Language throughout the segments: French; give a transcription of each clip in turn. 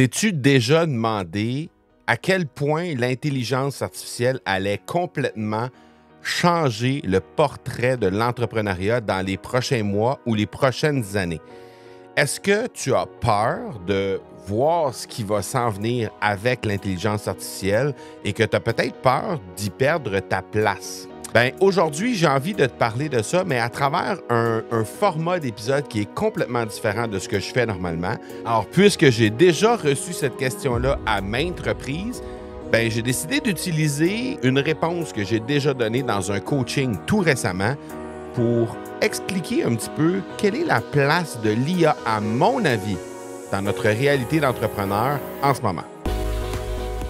T'es-tu déjà demandé à quel point l'intelligence artificielle allait complètement changer le portrait de l'entrepreneuriat dans les prochains mois ou les prochaines années? Est-ce que tu as peur de voir ce qui va s'en venir avec l'intelligence artificielle et que tu as peut-être peur d'y perdre ta place? Ben, aujourd'hui, j'ai envie de te parler de ça, mais à travers un format d'épisode qui est complètement différent de ce que je fais normalement. Alors, puisque j'ai déjà reçu cette question-là à maintes reprises, ben, j'ai décidé d'utiliser une réponse que j'ai déjà donnée dans un coaching tout récemment pour expliquer un petit peu quelle est la place de l'IA, à mon avis, dans notre réalité d'entrepreneur en ce moment.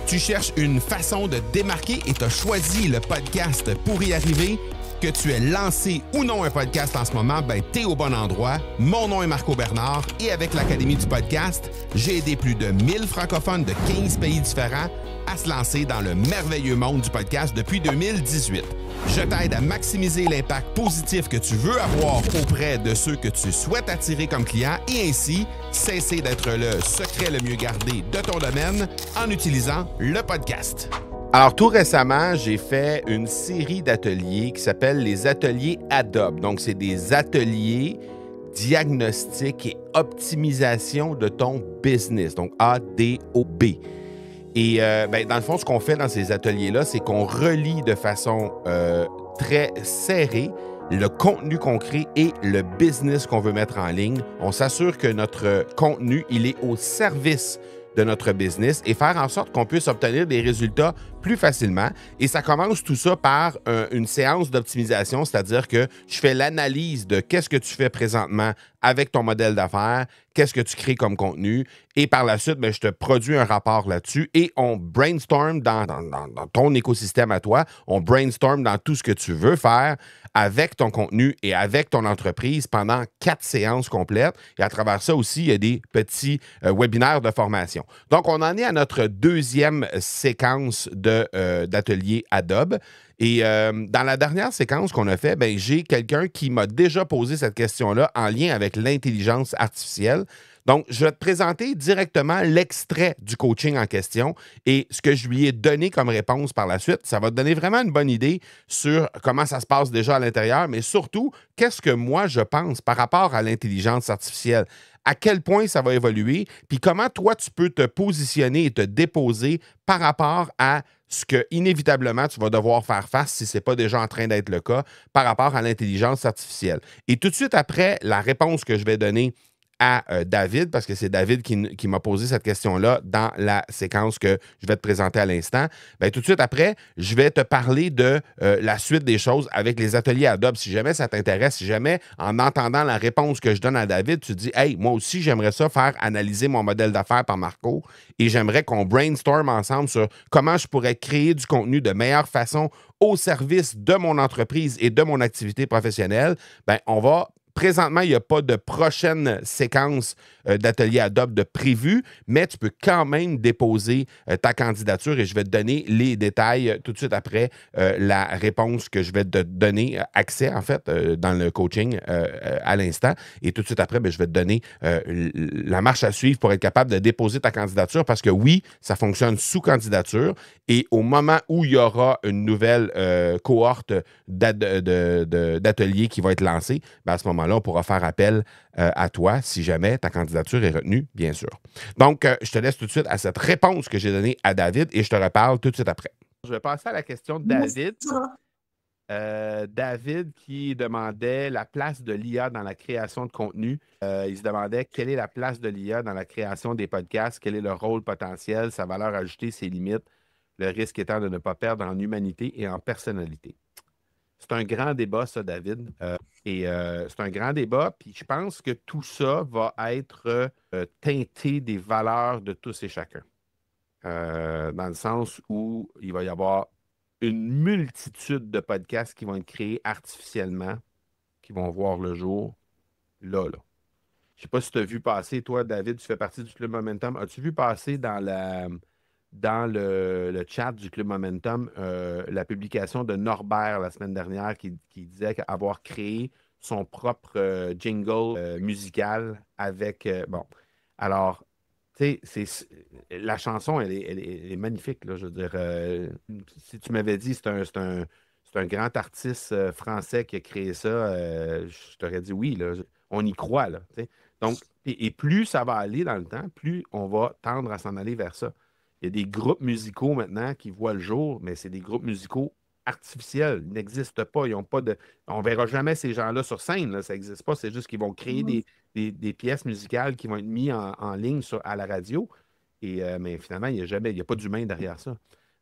Tu cherches une façon de te démarquer et tu as choisi le podcast pour y arriver? Que tu aies lancé ou non un podcast en ce moment, ben t'es au bon endroit. Mon nom est Marco Bernard et avec l'Académie du podcast, j'ai aidé plus de 1000 francophones de 15 pays différents à se lancer dans le merveilleux monde du podcast depuis 2018. Je t'aide à maximiser l'impact positif que tu veux avoir auprès de ceux que tu souhaites attirer comme clients et ainsi cesser d'être le secret le mieux gardé de ton domaine en utilisant le podcast. Alors, tout récemment, j'ai fait une série d'ateliers qui s'appelle les ateliers Adobe. Donc, c'est des ateliers diagnostic et optimisation de ton business. Donc, ADOB. Et dans le fond, ce qu'on fait dans ces ateliers-là, c'est qu'on relie de façon très serrée le contenu qu'on crée et le business qu'on veut mettre en ligne. On s'assure que notre contenu, il est au service de notre business et faire en sorte qu'on puisse obtenir des résultats plus facilement. Et ça commence tout ça par une séance d'optimisation, c'est-à-dire que je fais l'analyse de qu'est-ce que tu fais présentement avec ton modèle d'affaires, qu'est-ce que tu crées comme contenu, et par la suite, je te produis un rapport là-dessus et on brainstorm dans ton écosystème à toi, on brainstorm dans tout ce que tu veux faire avec ton contenu et avec ton entreprise pendant 4 séances complètes. Et à travers ça aussi, il y a des petits webinaires de formation. Donc, on en est à notre deuxième séquence d'atelier Adobe. Et dans la dernière séquence qu'on a fait, j'ai quelqu'un qui m'a déjà posé cette question-là en lien avec l'intelligence artificielle. Donc, je vais te présenter directement l'extrait du coaching en question et ce que je lui ai donné comme réponse par la suite. Ça va te donner vraiment une bonne idée sur comment ça se passe déjà à l'intérieur, mais surtout, qu'est-ce que moi je pense par rapport à l'intelligence artificielle. À quel point ça va évoluer, puis comment toi, tu peux te positionner et te déposer par rapport à ce que, inévitablement, tu vas devoir faire face, si ce n'est pas déjà en train d'être le cas, par rapport à l'intelligence artificielle. Et tout de suite après, la réponse que je vais donner à David, parce que c'est David qui m'a posé cette question-là dans la séquence que je vais te présenter à l'instant. Tout de suite après, je vais te parler de la suite des choses avec les ateliers Adobe. Si jamais ça t'intéresse, si jamais en entendant la réponse que je donne à David, tu te dis « Hey, moi aussi, j'aimerais ça faire analyser mon modèle d'affaires par Marco et j'aimerais qu'on brainstorm ensemble sur comment je pourrais créer du contenu de meilleure façon au service de mon entreprise et de mon activité professionnelle. » On va... Présentement, il n'y a pas de prochaine séquence d'atelier Adobe de prévu, mais tu peux quand même déposer ta candidature et je vais te donner les détails tout de suite après la réponse que je vais te donner, accès en fait, dans le coaching à l'instant. Et tout de suite après, je vais te donner la marche à suivre pour être capable de déposer ta candidature parce que oui, ça fonctionne sous candidature et au moment où il y aura une nouvelle cohorte d'ateliers qui va être lancée, à ce moment-là, on pourra faire appel à toi si jamais ta candidature est retenue, bien sûr. Donc, je te laisse tout de suite à cette réponse que j'ai donnée à David et je te reparle tout de suite après. Je vais passer à la question de David. David qui demandait la place de l'IA dans la création de contenu. Il se demandait quelle est la place de l'IA dans la création des podcasts, quel est le rôle potentiel, sa valeur ajoutée, ses limites, le risque étant de ne pas perdre en humanité et en personnalité. C'est un grand débat, ça, David. C'est un grand débat. Puis je pense que tout ça va être teinté des valeurs de tous et chacun. Dans le sens où il va y avoir une multitude de podcasts qui vont être créés artificiellement, qui vont voir le jour là. Je ne sais pas si tu as vu passer, toi, David, tu fais partie du Club Momentum. As-tu vu passer dans le chat du Club Momentum, la publication de Norbert la semaine dernière qui disait avoir créé son propre jingle musical avec... alors, Tu sais, la chanson, elle est magnifique, là, je veux dire. Si tu m'avais dit c'est un grand artiste français qui a créé ça, je t'aurais dit oui, là. On y croit, là. Tu sais. Donc, et plus ça va aller dans le temps, plus on va tendre à s'en aller vers ça. Il y a des groupes musicaux maintenant qui voient le jour, mais c'est des groupes musicaux artificiels. Ils n'existent pas. Ils ont pas de. On verra jamais ces gens-là sur scène, là. Ça n'existe pas. C'est juste qu'ils vont créer des pièces musicales qui vont être mises en ligne à la radio. Mais finalement, il y a pas d'humain derrière ça.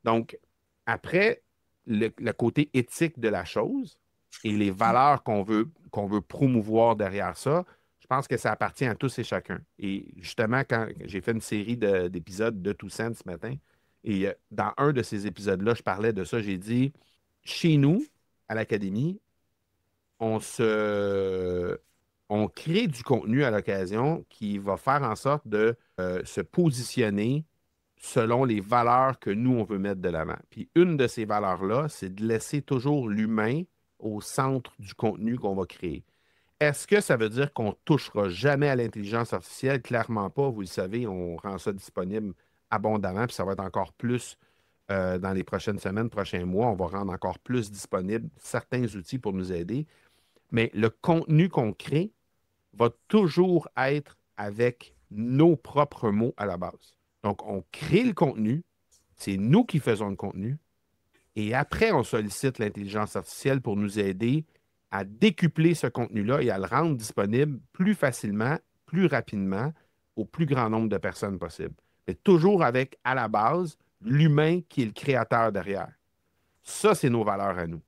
Donc, après, le côté éthique de la chose et les valeurs qu'on veut promouvoir derrière ça, je pense que ça appartient à tous et chacun. Et justement, quand j'ai fait une série d'épisodes de Toussaint ce matin, et dans un de ces épisodes-là, je parlais de ça, j'ai dit, chez nous, à l'Académie, on se, on crée du contenu à l'occasion qui va faire en sorte de se positionner selon les valeurs que nous, on veut mettre de l'avant. Puis une de ces valeurs-là, c'est de laisser toujours l'humain au centre du contenu qu'on va créer. Est-ce que ça veut dire qu'on ne touchera jamais à l'intelligence artificielle? Clairement pas. Vous le savez, on rend ça disponible abondamment, puis ça va être encore plus dans les prochaines semaines, prochains mois. On va rendre encore plus disponible certains outils pour nous aider. Mais le contenu qu'on crée va toujours être avec nos propres mots à la base. Donc, on crée le contenu, c'est nous qui faisons le contenu, et après, on sollicite l'intelligence artificielle pour nous aider à décupler ce contenu-là et à le rendre disponible plus facilement, plus rapidement, au plus grand nombre de personnes possible. Mais toujours avec, à la base, l'humain qui est le créateur derrière. Ça, c'est nos valeurs à nous.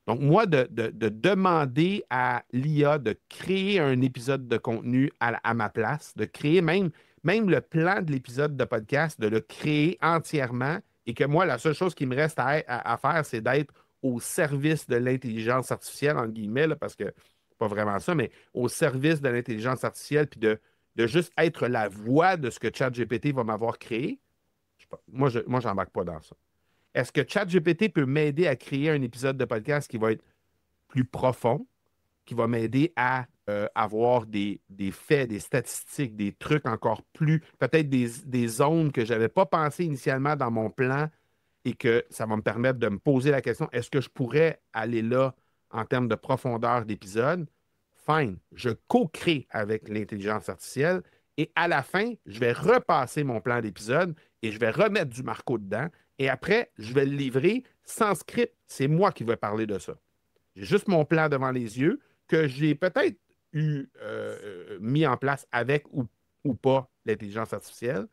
Donc, moi, de demander à l'IA de créer un épisode de contenu à ma place, de créer même le plan de l'épisode de podcast, de le créer entièrement, et que moi, la seule chose qui me reste à faire, c'est d'être au service de l'intelligence artificielle, entre guillemets, là, parce que c'est pas vraiment ça, mais au service de l'intelligence artificielle, puis de juste être la voix de ce que ChatGPT va m'avoir créé, moi, j'embarque pas dans ça. Est-ce que ChatGPT peut m'aider à créer un épisode de podcast qui va être plus profond, qui va m'aider à avoir des faits, des statistiques, des trucs encore plus, peut-être des zones que je n'avais pas pensé initialement dans mon plan et que ça va me permettre de me poser la question, est-ce que je pourrais aller là en termes de profondeur d'épisode? Fine, je co-crée avec l'intelligence artificielle et à la fin, je vais repasser mon plan d'épisode et je vais remettre du Marco dedans et après, je vais le livrer sans script. C'est moi qui vais parler de ça. J'ai juste mon plan devant les yeux que j'ai peut-être mis en place avec ou pas l'intelligence artificielle.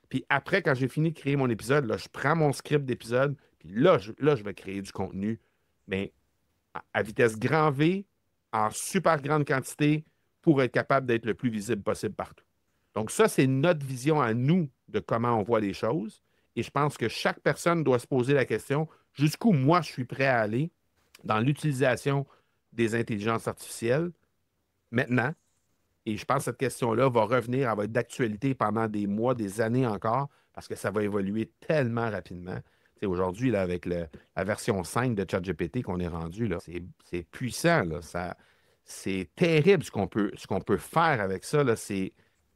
Puis après, quand j'ai fini de créer mon épisode, là, je prends mon script d'épisode, puis là, je vais créer du contenu, mais à vitesse grand V, en super grande quantité, pour être capable d'être le plus visible possible partout. Donc ça, c'est notre vision à nous de comment on voit les choses. Et je pense que chaque personne doit se poser la question, jusqu'où moi je suis prêt à aller dans l'utilisation des intelligences artificielles maintenant. Et je pense que cette question-là va revenir, elle va être d'actualité pendant des mois, des années encore, parce que ça va évoluer tellement rapidement. Tu sais, aujourd'hui, là, avec la version 5 de ChatGPT qu'on est rendu, là, c'est puissant. Là, c'est terrible ce qu'on peut faire avec ça. Là,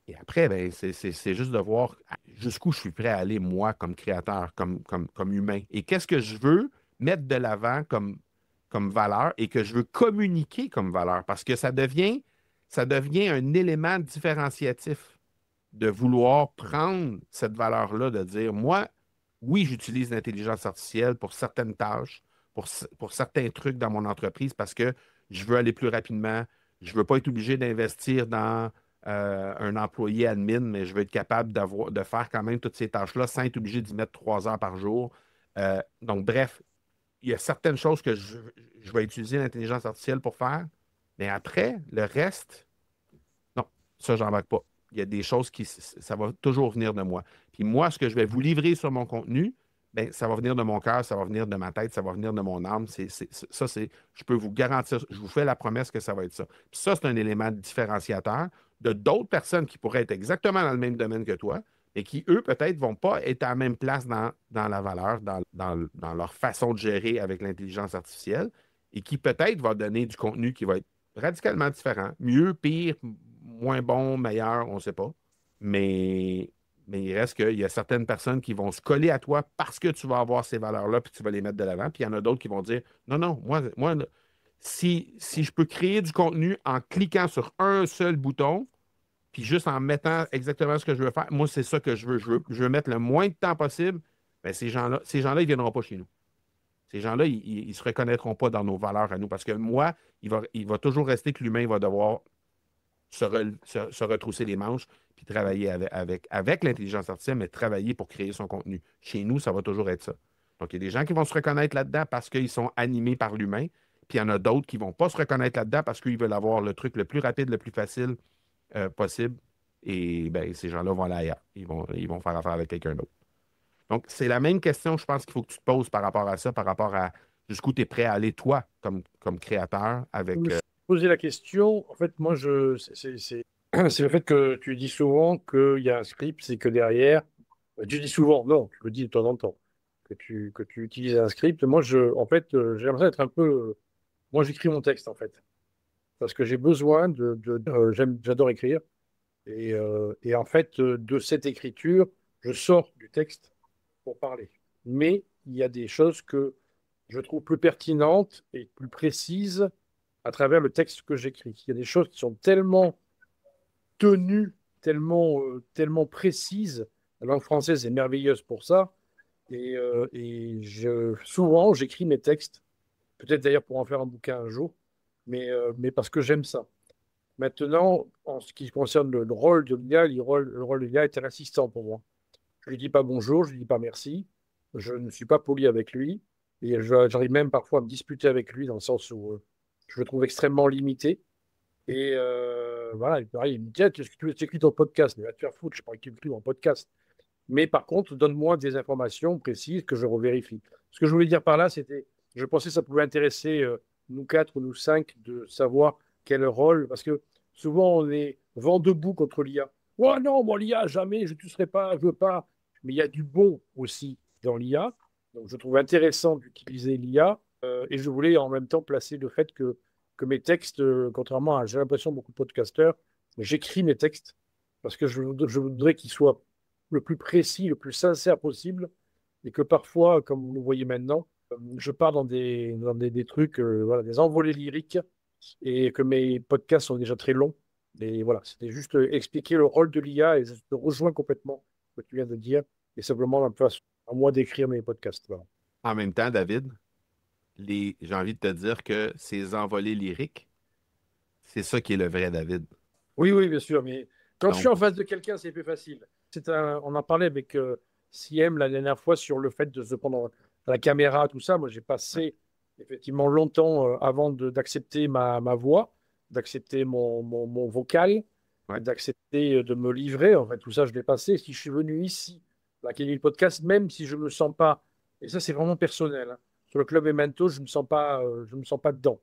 et après, ben, c'est juste de voir jusqu'où je suis prêt à aller, moi, comme créateur, comme humain. Et qu'est-ce que je veux mettre de l'avant comme valeur et que je veux communiquer comme valeur. Parce que ça devient un élément différenciatif de vouloir prendre cette valeur-là, de dire, moi, oui, j'utilise l'intelligence artificielle pour certaines tâches, pour certains trucs dans mon entreprise parce que je veux aller plus rapidement. Je ne veux pas être obligé d'investir dans un employé admin, mais je veux être capable de faire quand même toutes ces tâches-là sans être obligé d'y mettre 3 heures par jour. Donc, bref, il y a certaines choses que je vais utiliser l'intelligence artificielle pour faire, mais après, le reste, non, ça, j'en embarque pas. Il y a des choses ça va toujours venir de moi. Puis moi, ce que je vais vous livrer sur mon contenu, ben, ça va venir de mon cœur, ça va venir de ma tête, ça va venir de mon âme. Ça, je peux vous garantir, je vous fais la promesse que ça va être ça. Puis ça, c'est un élément différenciateur de d'autres personnes qui pourraient être exactement dans le même domaine que toi, mais qui, eux, peut-être, vont pas être à la même place dans la valeur, dans leur façon de gérer avec l'intelligence artificielle, et qui, peut-être, va donner du contenu qui va être radicalement différent. Mieux, pire, moins bon, meilleur, on ne sait pas. Mais Mais il reste qu'il y a certaines personnes qui vont se coller à toi parce que tu vas avoir ces valeurs-là puis tu vas les mettre de l'avant. Puis il y en a d'autres qui vont dire non, non, moi si je peux créer du contenu en cliquant sur un seul bouton, puis juste en mettant exactement ce que je veux faire, moi, c'est ça que je veux. Je veux mettre le moins de temps possible. Bien, ces gens-là, ils ne viendront pas chez nous. Ces gens-là, ils ne se reconnaîtront pas dans nos valeurs à nous. Parce que moi, il va toujours rester que l'humain va devoir se retrousser les manches puis travailler avec l'intelligence artificielle, mais travailler pour créer son contenu. Chez nous, ça va toujours être ça. Donc, il y a des gens qui vont se reconnaître là-dedans parce qu'ils sont animés par l'humain, puis il y en a d'autres qui ne vont pas se reconnaître là-dedans parce qu'ils veulent avoir le truc le plus rapide, le plus facile possible. Et ben, ces gens-là vont aller ailleurs. Ils vont faire affaire avec quelqu'un d'autre. Donc, c'est la même question, je pense qu'il faut que tu te poses par rapport à ça, par rapport à jusqu'où tu es prêt à aller, toi, comme créateur, Je avec. me suis posé la question. En fait, moi, c'est le fait que tu dis souvent qu'il y a un script, c'est que derrière, tu dis souvent, non, tu le dis de temps en temps, que tu utilises un script. Moi, en fait, j'ai l'impression d'être un peu. Moi, j'écris mon texte, en fait, parce que j'ai besoin j'adore écrire. Et en fait, de cette écriture, je sors du texte pour parler. Mais il y a des choses que je trouve plus pertinentes et plus précises à travers le texte que j'écris. Il y a des choses qui sont tellement tenues, tellement précises. La langue française est merveilleuse pour ça. Souvent, j'écris mes textes, peut-être d'ailleurs pour en faire un bouquin un jour, mais parce que j'aime ça. Maintenant, en ce qui concerne le rôle de l'IA, le rôle de l'IA est un assistant pour moi. Je lui dis pas bonjour, je lui dis pas merci. Je ne suis pas poli avec lui. Et j'arrive même parfois à me disputer avec lui dans le sens où je le trouve extrêmement limité. Et voilà, pareil, il me dit, tiens, est-ce que tu écris ton podcast? Mais va te faire foutre, je ne sais pas que tu écris mon podcast. Mais par contre, donne-moi des informations précises que je revérifie. Ce que je voulais dire par là, c'était, je pensais que ça pouvait intéresser nous quatre ou nous cinq de savoir quel rôle, parce que souvent on est vent debout contre l'IA. Ouais, non, moi l'IA, jamais, je ne serai pas, je veux pas. Mais il y a du bon aussi dans l'IA. Donc je trouve intéressant d'utiliser l'IA et je voulais en même temps placer le fait que mes textes, contrairement à, j'ai l'impression, beaucoup de podcasteurs, j'écris mes textes parce que je voudrais qu'ils soient le plus précis, le plus sincère possible, et que parfois, comme vous le voyez maintenant, je pars dans des trucs, voilà, des envolées lyriques, et que mes podcasts sont déjà très longs. Et voilà, c'était juste expliquer le rôle de l'IA, et je te rejoins complètement ce que tu viens de dire, et simplement à moi d'écrire mes podcasts. Voilà. En même temps, David, j'ai envie de te dire que ces envolées lyriques, c'est ça qui est le vrai David. Oui, oui, bien sûr, mais quand je suis Donc, en face de quelqu'un, c'est plus facile. On en parlait avec CM la dernière fois sur le fait de se prendre à la caméra, tout ça. Moi, j'ai passé effectivement longtemps avant d'accepter ma voix, d'accepter mon vocal, ouais. d'accepter de me livrer. En fait, tout ça, je l'ai passé. Si je suis venu ici, à la Podcast, même si je ne me sens pas, et ça, c'est vraiment personnel, hein, sur le Club Memento, je me sens pas dedans.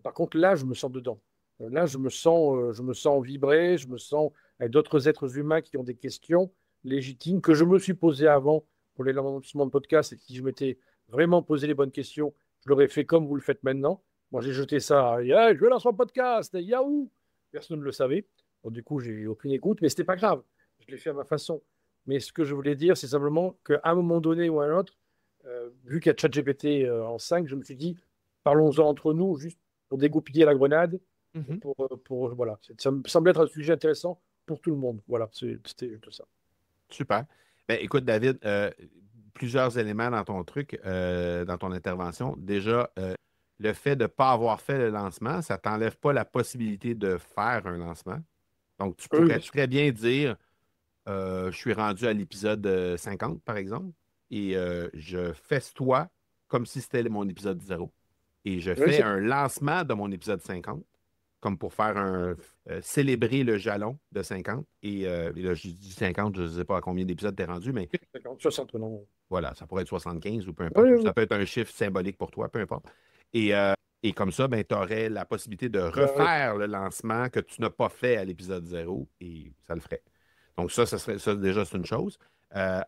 Par contre, là, je me sens dedans. Là, je me sens vibrer, je me sens avec d'autres êtres humains qui ont des questions légitimes que je me suis posées avant pour les lancements de podcast. Et si je m'étais vraiment posé les bonnes questions, je l'aurais fait comme vous le faites maintenant. Moi, j'ai jeté ça. Je vais lancer un podcast. Yahoo! Personne ne le savait. Donc, du coup, j'ai eu aucune écoute, mais c'était pas grave. Je l'ai fait à ma façon. Mais ce que je voulais dire, c'est simplement qu'à un moment donné ou à un autre, vu qu'il y a ChatGPT en 5, je me suis dit, parlons-en entre nous, juste pour dégoupiller la grenade Mhm. voilà, ça me semble être un sujet intéressant pour tout le monde. Voilà, c'était juste ça. Super. Ben, écoute, David, plusieurs éléments dans ton truc, dans ton intervention. Déjà, le fait de ne pas avoir fait le lancement, ça ne t'enlève pas la possibilité de faire un lancement. Donc, tu Oui, pourrais bien sûr. très bien dire, je suis rendu à l'épisode 50, par exemple, et je festoie comme si c'était mon épisode 0. Et je Oui, fais un lancement de mon épisode 50, comme pour faire célébrer le jalon de 50. Et là, je dis 50, je ne sais pas à combien d'épisodes tu es rendu, mais 50, 60, non. voilà, ça pourrait être 75 ou peu Oui, importe. oui, Ou oui. ça peut être un chiffre symbolique pour toi, peu importe. Et comme ça, ben, tu aurais la possibilité de Ouais, refaire le lancement que tu n'as pas fait à l'épisode 0 et ça le ferait. Donc ça serait ça déjà, c'est une chose.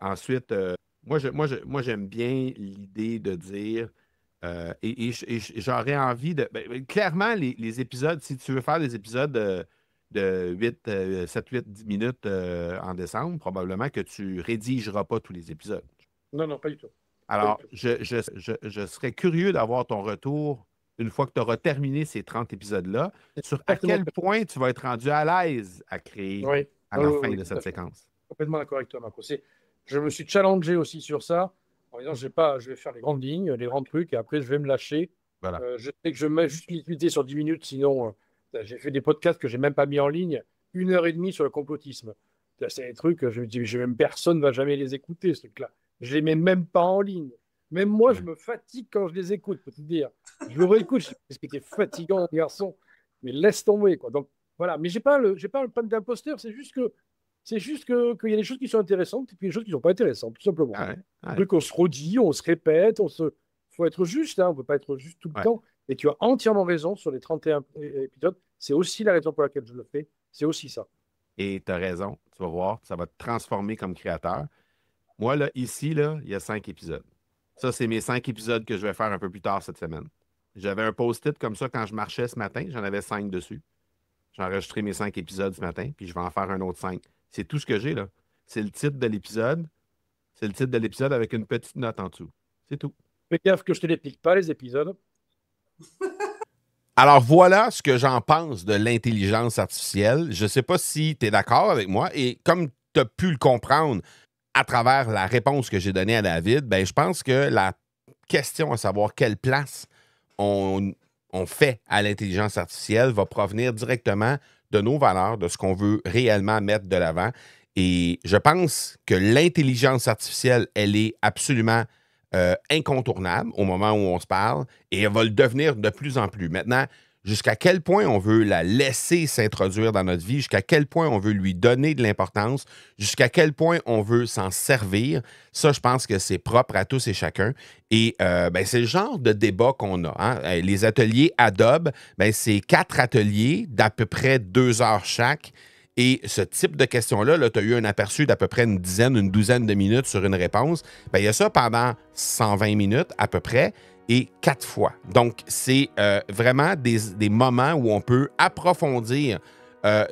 Ensuite, moi, j'aime bien l'idée de dire, et j'aurais envie de. Clairement, les épisodes, si tu veux faire des épisodes de 7, 8, 10 minutes en décembre, probablement que tu rédigeras pas tous les épisodes. Non, non, pas du tout. Alors, je serais curieux d'avoir ton retour une fois que tu auras terminé ces 30 épisodes-là, sur à quel point tu vas être rendu à l'aise à créer Oui. à la fin Oui, de tout à cette fait. séquence. Complètement d'accord avec toi, Marco. Je me suis challengé aussi sur ça, en disant, je vais faire les grandes lignes, les grands trucs, et après, je vais me lâcher. Voilà. Je sais que je mets juste l'utilité sur 10 minutes, sinon, j'ai fait des podcasts que j'ai même pas mis en ligne, 1 heure et demie sur le complotisme. C'est des trucs, je me dis, même personne ne va jamais les écouter, ce truc-là. Je les mets même pas en ligne. Même moi, je me fatigue quand je les écoute, pour te dire. Je le réécoute, je dis, est-ce que t'es fatigant, garçon? Mais laisse tomber, quoi. Donc, voilà. Mais j'ai pas le pan d'imposteur, qu'il y a des choses qui sont intéressantes et puis des choses qui ne sont pas intéressantes, tout simplement. Ouais, ouais. Donc, on se redit, on se répète, faut être juste, hein, on ne peut pas être juste tout le temps. Et tu as entièrement raison sur les 31 épisodes. C'est aussi la raison pour laquelle je le fais. C'est aussi ça. Et tu as raison, tu vas voir, ça va te transformer comme créateur. Moi, là, ici, là, il y a 5 épisodes. Ça, c'est mes 5 épisodes que je vais faire un peu plus tard cette semaine. J'avais un post-it comme ça quand je marchais ce matin, j'en avais 5 dessus. J'ai enregistré mes 5 épisodes ce matin, puis je vais en faire un autre 5. C'est tout ce que j'ai, là. C'est le titre de l'épisode. C'est le titre de l'épisode avec une petite note en dessous. C'est tout. Fais gaffe que je ne te les pique pas, les épisodes. Alors voilà ce que j'en pense de l'intelligence artificielle. Je ne sais pas si tu es d'accord avec moi. Et comme tu as pu le comprendre à travers la réponse que j'ai donnée à David, ben, je pense que la question à savoir quelle place on fait à l'intelligence artificielle va provenir directement de nos valeurs, de ce qu'on veut réellement mettre de l'avant. Et je pense que l'intelligence artificielle, elle est absolument incontournable au moment où on se parle et elle va le devenir de plus en plus. Maintenant, jusqu'à quel point on veut la laisser s'introduire dans notre vie, jusqu'à quel point on veut lui donner de l'importance, jusqu'à quel point on veut s'en servir, ça, je pense que c'est propre à tous et chacun. Et ben, c'est le genre de débat qu'on a. Hein? Les ateliers Adobe, ben, c'est 4 ateliers d'à peu près 2 heures chaque. Et ce type de questions-là, -là, tu as eu un aperçu d'à peu près une douzaine de minutes sur une réponse. Bien, il y a ça pendant 120 minutes à peu près et 4 fois. Donc, c'est vraiment des moments où on peut approfondir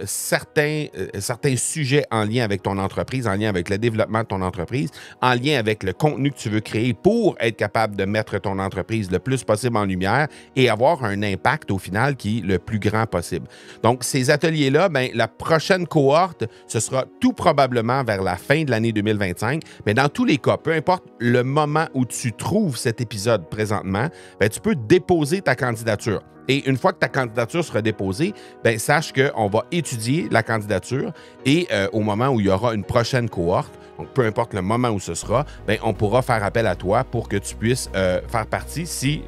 certains sujets en lien avec ton entreprise, en lien avec le développement de ton entreprise, en lien avec le contenu que tu veux créer pour être capable de mettre ton entreprise le plus possible en lumière et avoir un impact au final qui est le plus grand possible. Donc, ces ateliers-là, ben, la prochaine cohorte, ce sera tout probablement vers la fin de l'année 2025. Mais dans tous les cas, peu importe le moment où tu trouves cet épisode présentement, ben, tu peux déposer ta candidature. Et une fois que ta candidature sera déposée, ben, sache qu'on va étudier la candidature et au moment où il y aura une prochaine cohorte, donc peu importe le moment où ce sera, ben, on pourra faire appel à toi pour que tu puisses faire partie si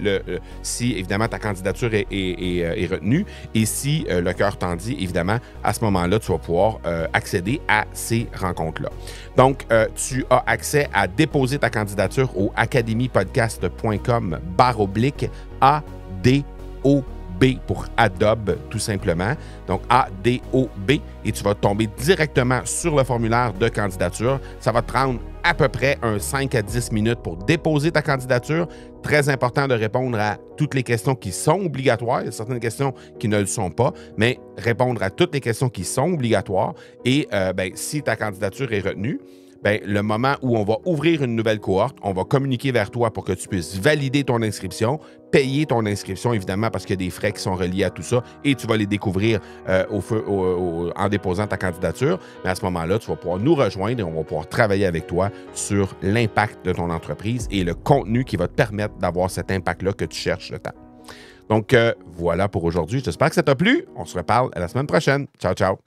évidemment ta candidature est retenue et si le cœur t'en dit, évidemment, à ce moment-là, tu vas pouvoir accéder à ces rencontres-là. Donc, tu as accès à déposer ta candidature au academypodcast.com/ADOB pour Adobe, tout simplement. Donc, ADOB. Et tu vas tomber directement sur le formulaire de candidature. Ça va te prendre à peu près 5 à 10 minutes pour déposer ta candidature. Très important de répondre à toutes les questions qui sont obligatoires. Il y a certaines questions qui ne le sont pas, mais répondre à toutes les questions qui sont obligatoires. Et ben, si ta candidature est retenue, bien, le moment où on va ouvrir une nouvelle cohorte, on va communiquer vers toi pour que tu puisses valider ton inscription, payer ton inscription, évidemment, parce qu'il y a des frais qui sont reliés à tout ça et tu vas les découvrir en déposant ta candidature. Mais à ce moment-là, tu vas pouvoir nous rejoindre et on va pouvoir travailler avec toi sur l'impact de ton entreprise et le contenu qui va te permettre d'avoir cet impact-là que tu cherches le temps. Donc, voilà pour aujourd'hui. J'espère que ça t'a plu. On se reparle à la semaine prochaine. Ciao, ciao.